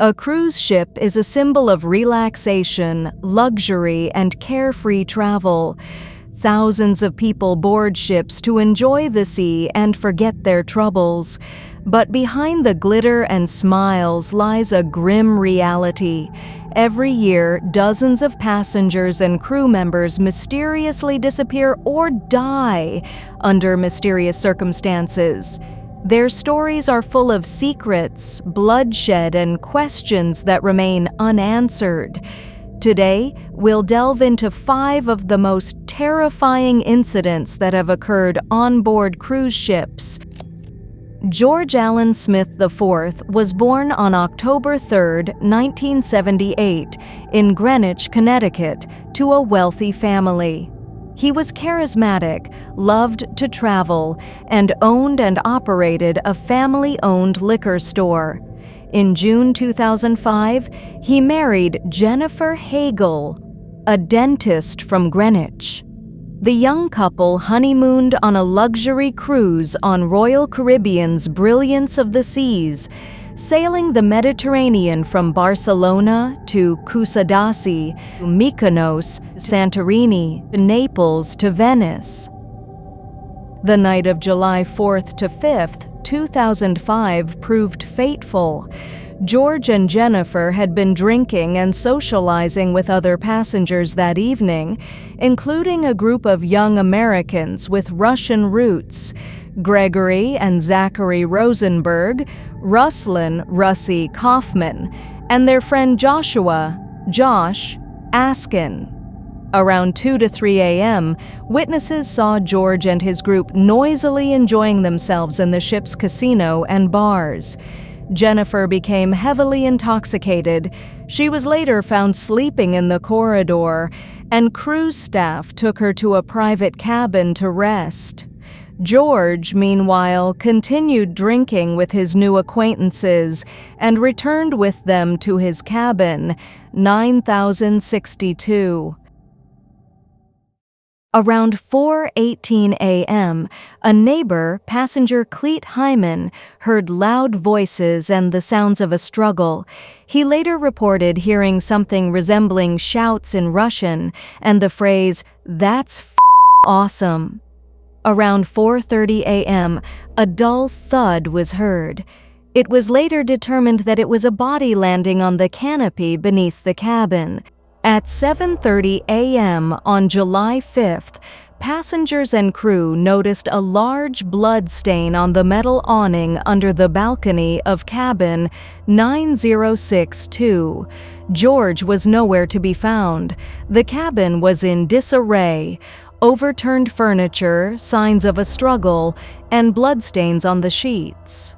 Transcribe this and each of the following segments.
A cruise ship is a symbol of relaxation, luxury, and carefree travel. Thousands of people board ships to enjoy the sea and forget their troubles. But behind the glitter and smiles lies a grim reality. Every year, dozens of passengers and crew members mysteriously disappear or die under mysterious circumstances. Their stories are full of secrets, bloodshed, and questions that remain unanswered. Today, we'll delve into 5 of the most terrifying incidents that have occurred on board cruise ships. George Allen Smith IV was born on October 3, 1978, in Greenwich, Connecticut, to a wealthy family. He was charismatic, loved to travel, and owned and operated a family-owned liquor store. In June 2005, he married Jennifer Hagel, a dentist from Greenwich. The young couple honeymooned on a luxury cruise on Royal Caribbean's Brilliance of the Seas, sailing the Mediterranean from Barcelona to Kusadasi, Mykonos, Santorini, Naples to Venice. The night of July 4th to 5th, 2005 proved fateful. George and Jennifer had been drinking and socializing with other passengers that evening, including a group of young Americans with Russian roots, Gregory and Zachary Rosenberg, Ruslan Russi Kaufman, and their friend Joshua, Josh, Askin. Around 2 to 3 a.m., witnesses saw George and his group noisily enjoying themselves in the ship's casino and bars. Jennifer became heavily intoxicated. She was later found sleeping in the corridor, and cruise staff took her to a private cabin to rest. George, meanwhile, continued drinking with his new acquaintances and returned with them to his cabin, 9062. Around 4:18 a.m., a neighbor, passenger Cleet Hyman, heard loud voices and the sounds of a struggle. He later reported hearing something resembling shouts in Russian and the phrase, "That's awesome." Around 4:30 a.m., a dull thud was heard. It was later determined that it was a body landing on the canopy beneath the cabin. At 7:30 a.m. on July 5th, passengers and crew noticed a large blood stain on the metal awning under the balcony of cabin 9062. George was nowhere to be found. The cabin was in disarray. Overturned furniture, signs of a struggle, and bloodstains on the sheets.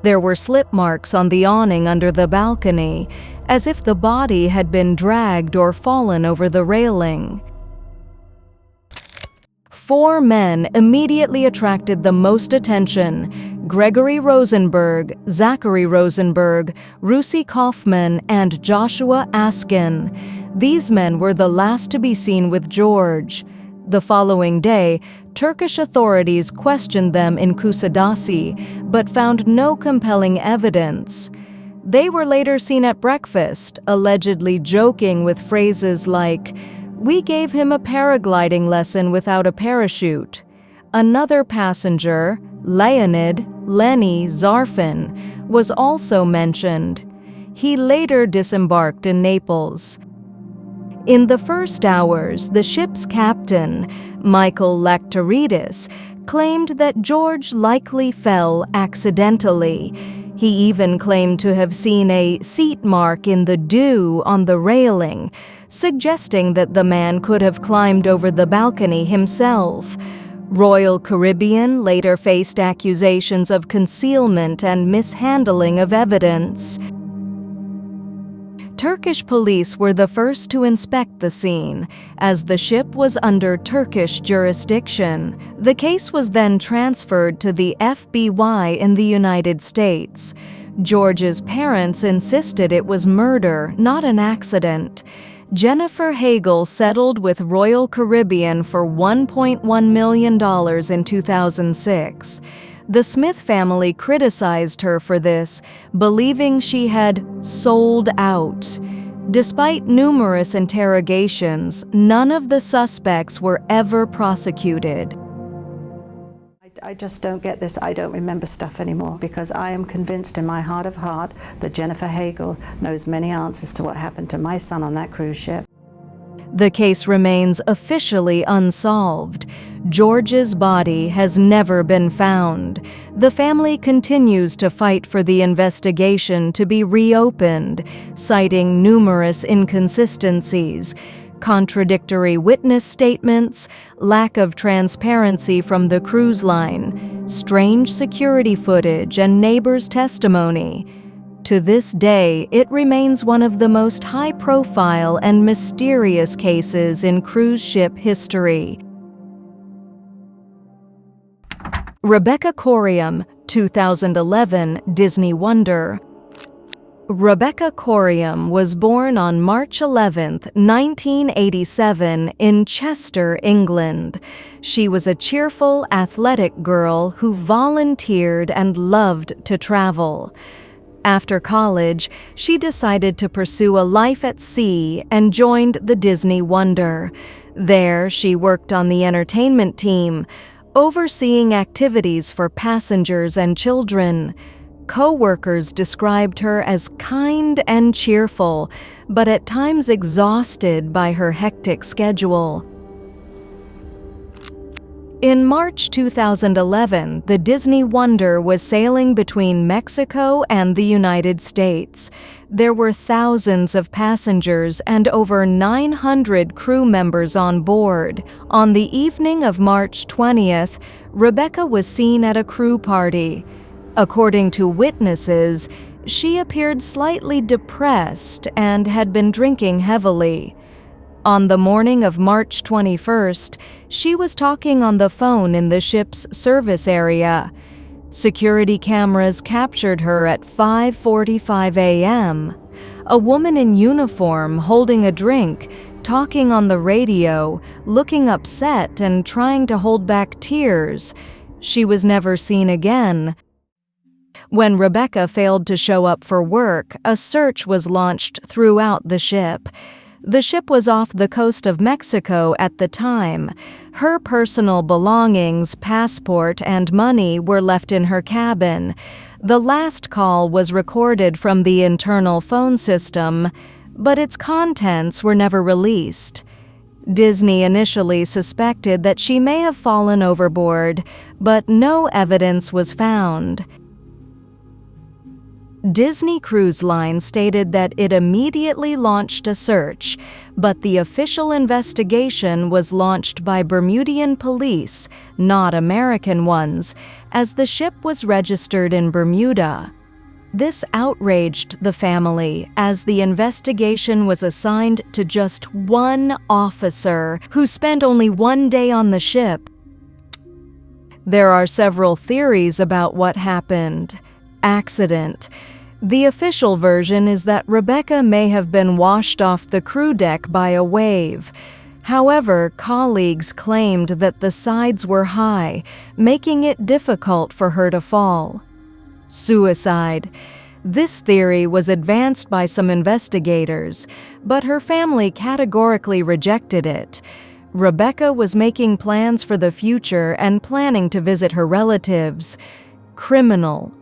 There were slip marks on the awning under the balcony, as if the body had been dragged or fallen over the railing. 4 men immediately attracted the most attention: Gregory Rosenberg, Zachary Rosenberg, Russi Kaufman, and Joshua Askin. These men were the last to be seen with George. The following day, Turkish authorities questioned them in Kusadasi, but found no compelling evidence. They were later seen at breakfast, allegedly joking with phrases like, "We gave him a paragliding lesson without a parachute." Another passenger, Lenny Zarfin, was also mentioned. He later disembarked in Naples. In the first hours, the ship's captain, Michael Lactaridis, claimed that George likely fell accidentally. He even claimed to have seen a seat mark in the dew on the railing, suggesting that the man could have climbed over the balcony himself. Royal Caribbean later faced accusations of concealment and mishandling of evidence. Turkish police were the first to inspect the scene, as the ship was under Turkish jurisdiction. The case was then transferred to the FBI in the United States. George's parents insisted it was murder, not an accident. Jennifer Hagel settled with Royal Caribbean for $1.1 million in 2006. The Smith family criticized her for this, believing she had sold out. Despite numerous interrogations, none of the suspects were ever prosecuted. I just don't get this "I don't remember" stuff anymore, because I am convinced in my heart of heart that Jennifer Hagel knows many answers to what happened to my son on that cruise ship. The case remains officially unsolved. George's body has never been found. The family continues to fight for the investigation to be reopened, citing numerous inconsistencies, contradictory witness statements, lack of transparency from the cruise line, strange security footage, and neighbors' testimony. To this day, it remains one of the most high-profile and mysterious cases in cruise ship history. Rebecca Corium, 2011 Disney Wonder. Rebecca Corium was born on March 11, 1987, in Chester, England. She was a cheerful, athletic girl who volunteered and loved to travel. After college, she decided to pursue a life at sea and joined the Disney Wonder. There, she worked on the entertainment team, overseeing activities for passengers and children. Co-workers described her as kind and cheerful, but at times exhausted by her hectic schedule. In March 2011, the Disney Wonder was sailing between Mexico and the United States. There were thousands of passengers and over 900 crew members on board. On the evening of March 20th, Rebecca was seen at a crew party. According to witnesses, she appeared slightly depressed and had been drinking heavily. On the morning of March 21st, she was talking on the phone in the ship's service area. Security cameras captured her at 5:45 a.m. A woman in uniform holding a drink, talking on the radio, looking upset and trying to hold back tears. She was never seen again. When Rebecca failed to show up for work, a search was launched throughout the ship. The ship was off the coast of Mexico at the time. Her personal belongings, passport, and money were left in her cabin. The last call was recorded from the internal phone system, but its contents were never released. Disney initially suspected that she may have fallen overboard, but no evidence was found. Disney Cruise Line stated that it immediately launched a search, but the official investigation was launched by Bermudian police, not American ones, as the ship was registered in Bermuda. This outraged the family, as the investigation was assigned to just one officer who spent only one day on the ship. There are several theories about what happened. Accident. The official version is that Rebecca may have been washed off the crew deck by a wave. However, colleagues claimed that the sides were high, making it difficult for her to fall. Suicide. This theory was advanced by some investigators, but her family categorically rejected it. Rebecca was making plans for the future and planning to visit her relatives. Criminal.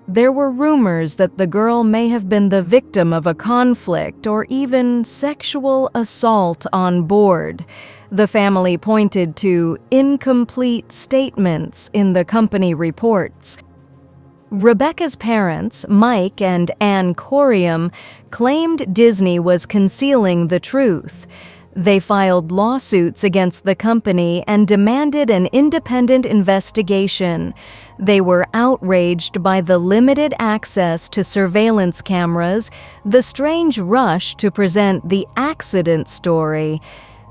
There were rumors that the girl may have been the victim of a conflict or even sexual assault on board. The family pointed to incomplete statements in the company reports. Rebecca's parents, Mike and Ann Corium, claimed Disney was concealing the truth. They filed lawsuits against the company and demanded an independent investigation. They were outraged by the limited access to surveillance cameras, the strange rush to present the accident story,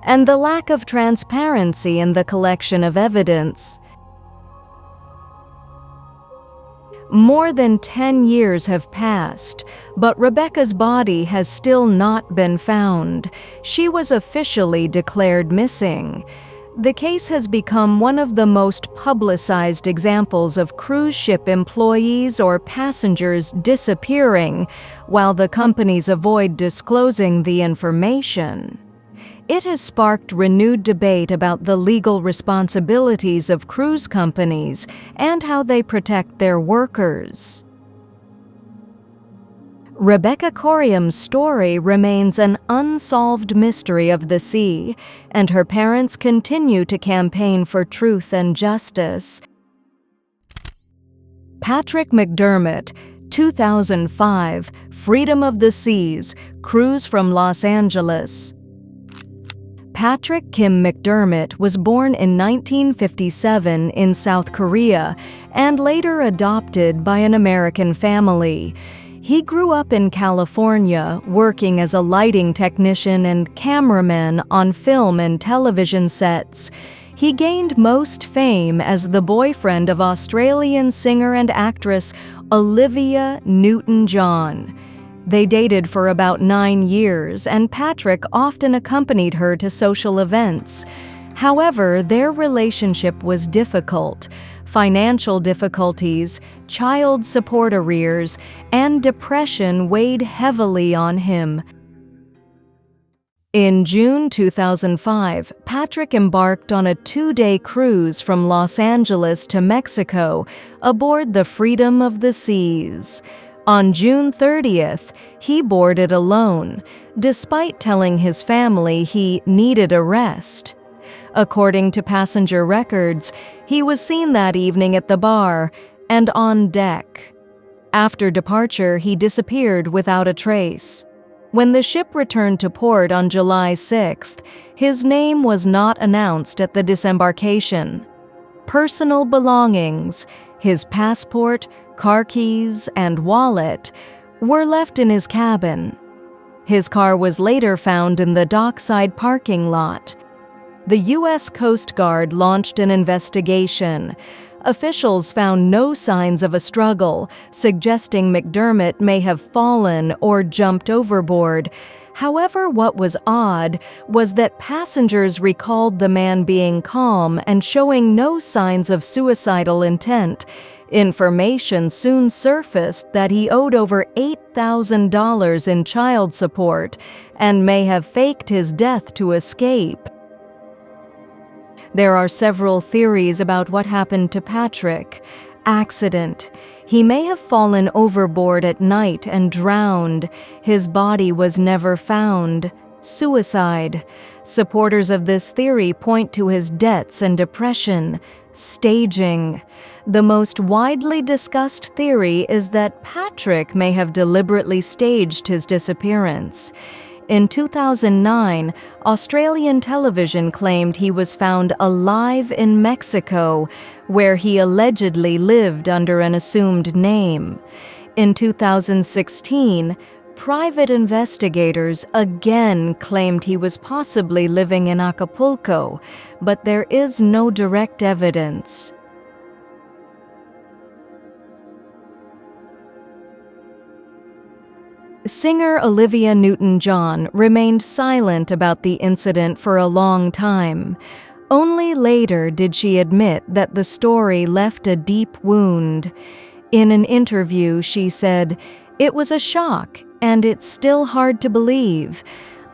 and the lack of transparency in the collection of evidence. More than 10 years have passed, but Rebecca's body has still not been found. She was officially declared missing. The case has become one of the most publicized examples of cruise ship employees or passengers disappearing while the companies avoid disclosing the information. It has sparked renewed debate about the legal responsibilities of cruise companies and how they protect their workers. Rebecca Corium's story remains an unsolved mystery of the sea, and her parents continue to campaign for truth and justice. Patrick McDermott, 2005, Freedom of the Seas, cruise from Los Angeles. Patrick Kim McDermott was born in 1957 in South Korea and later adopted by an American family. He grew up in California, working as a lighting technician and cameraman on film and television sets. He gained most fame as the boyfriend of Australian singer and actress Olivia Newton-John. They dated for about 9 years, and Patrick often accompanied her to social events. However, their relationship was difficult. Financial difficulties, child support arrears, and depression weighed heavily on him. In June 2005, Patrick embarked on a 2-day cruise from Los Angeles to Mexico aboard the Freedom of the Seas. On June 30th, he boarded alone, despite telling his family he needed a rest. According to passenger records, he was seen that evening at the bar and on deck. After departure, he disappeared without a trace. When the ship returned to port on July 6th, his name was not announced at the disembarkation. Personal belongings, his passport, car keys, and wallet, were left in his cabin. His car was later found in the dockside parking lot. The U.S. Coast Guard launched an investigation. Officials found no signs of a struggle, suggesting McDermott may have fallen or jumped overboard. However, what was odd was that passengers recalled the man being calm and showing no signs of suicidal intent. Information soon surfaced that he owed over $8,000 in child support and may have faked his death to escape. There are several theories about what happened to Patrick. Accident. He may have fallen overboard at night and drowned. His body was never found. Suicide. Supporters of this theory point to his debts and depression. Staging. The most widely discussed theory is that Patrick may have deliberately staged his disappearance. In 2009, Australian television claimed he was found alive in Mexico, where he allegedly lived under an assumed name. In 2016, private investigators again claimed he was possibly living in Acapulco, but there is no direct evidence. Singer Olivia Newton-John remained silent about the incident for a long time. Only later did she admit that the story left a deep wound. In an interview, she said, "It was a shock, and it's still hard to believe.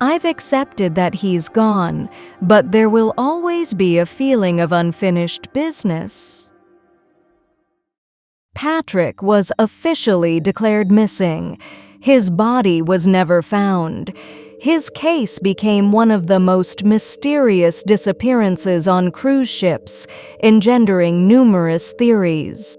I've accepted that he's gone, but there will always be a feeling of unfinished business." Patrick was officially declared missing. His body was never found. His case became one of the most mysterious disappearances on cruise ships, engendering numerous theories.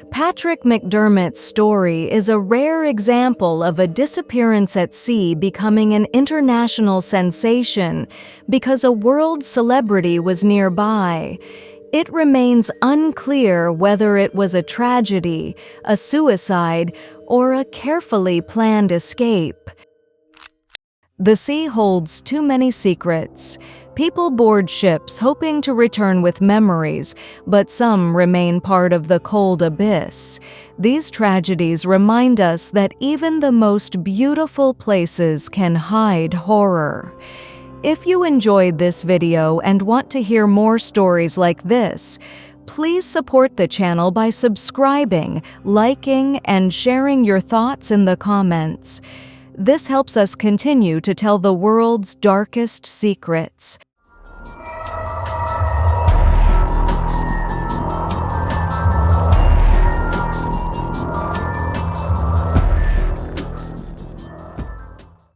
Patrick McDermott's story is a rare example of a disappearance at sea becoming an international sensation because a world celebrity was nearby. It remains unclear whether it was a tragedy, a suicide, or a carefully planned escape. The sea holds too many secrets. People board ships hoping to return with memories, but some remain part of the cold abyss. These tragedies remind us that even the most beautiful places can hide horror. If you enjoyed this video and want to hear more stories like this, please support the channel by subscribing, liking, and sharing your thoughts in the comments. This helps us continue to tell the world's darkest secrets.